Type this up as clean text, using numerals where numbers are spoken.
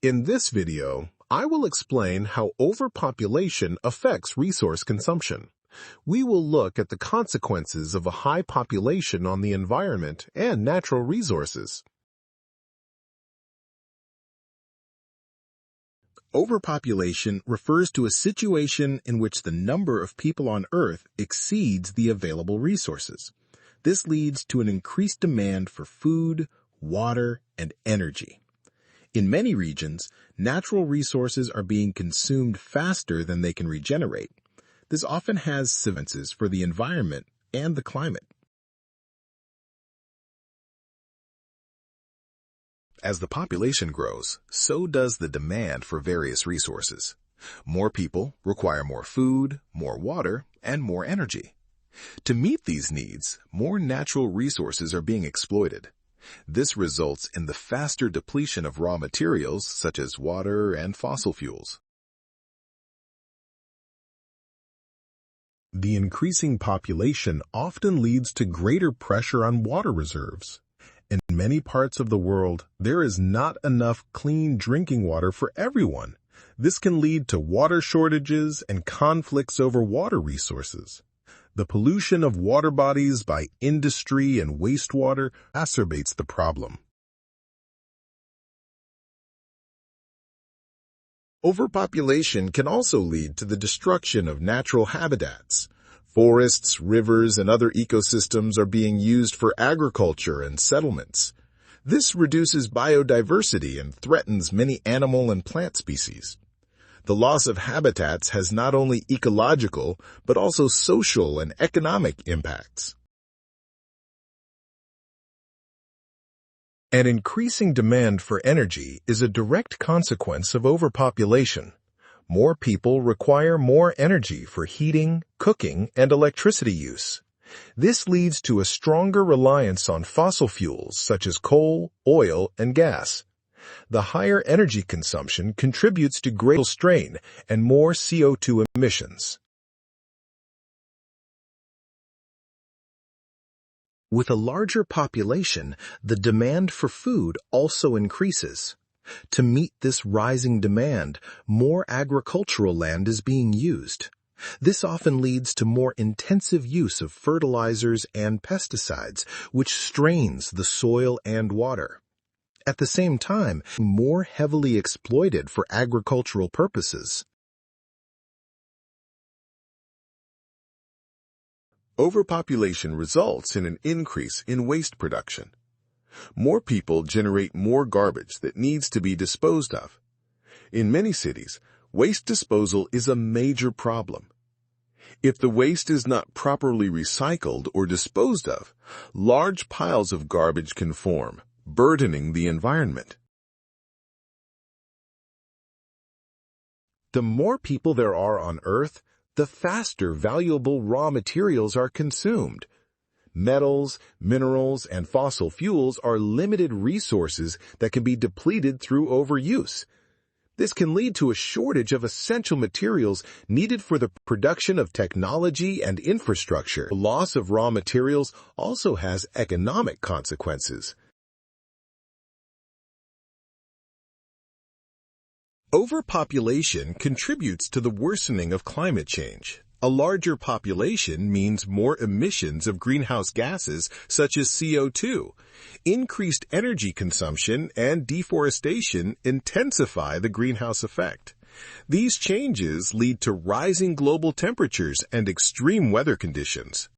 In this video, I will explain how overpopulation affects resource consumption. We will look at the consequences of a high population on the environment and natural resources. Overpopulation refers to a situation in which the number of people on Earth exceeds the available resources. This leads to an increased demand for food, water, and energy. In many regions, natural resources are being consumed faster than they can regenerate. This often has consequences for the environment and the climate. As the population grows, so does the demand for various resources. More people require more food, more water, and more energy. To meet these needs, more natural resources are being exploited. This results in the faster depletion of raw materials such as water and fossil fuels. The increasing population often leads to greater pressure on water reserves. In many parts of the world, there is not enough clean drinking water for everyone. This can lead to water shortages and conflicts over water resources. The pollution of water bodies by industry and wastewater exacerbates the problem. Overpopulation can also lead to the destruction of natural habitats. Forests, rivers, and other ecosystems are being used for agriculture and settlements. This reduces biodiversity and threatens many animal and plant species. The loss of habitats has not only ecological, but also social and economic impacts. An increasing demand for energy is a direct consequence of overpopulation. More people require more energy for heating, cooking, and electricity use. This leads to a stronger reliance on fossil fuels such as coal, oil, and gas. The higher energy consumption contributes to greater strain and more CO2 emissions. With a larger population, the demand for food also increases. To meet this rising demand, more agricultural land is being used. This often leads to more intensive use of fertilizers and pesticides, which strains the soil and water. At the same time, more heavily exploited for agricultural purposes. Overpopulation results in an increase in waste production. More people generate more garbage that needs to be disposed of. In many cities, waste disposal is a major problem. If the waste is not properly recycled or disposed of, large piles of garbage can form, burdening the environment. The more people there are on Earth, the faster valuable raw materials are consumed. Metals, minerals, and fossil fuels are limited resources that can be depleted through overuse. This can lead to a shortage of essential materials needed for the production of technology and infrastructure. The loss of raw materials also has economic consequences. Overpopulation contributes to the worsening of climate change. A larger population means more emissions of greenhouse gases such as CO2. Increased energy consumption and deforestation intensify the greenhouse effect. These changes lead to rising global temperatures and extreme weather conditions.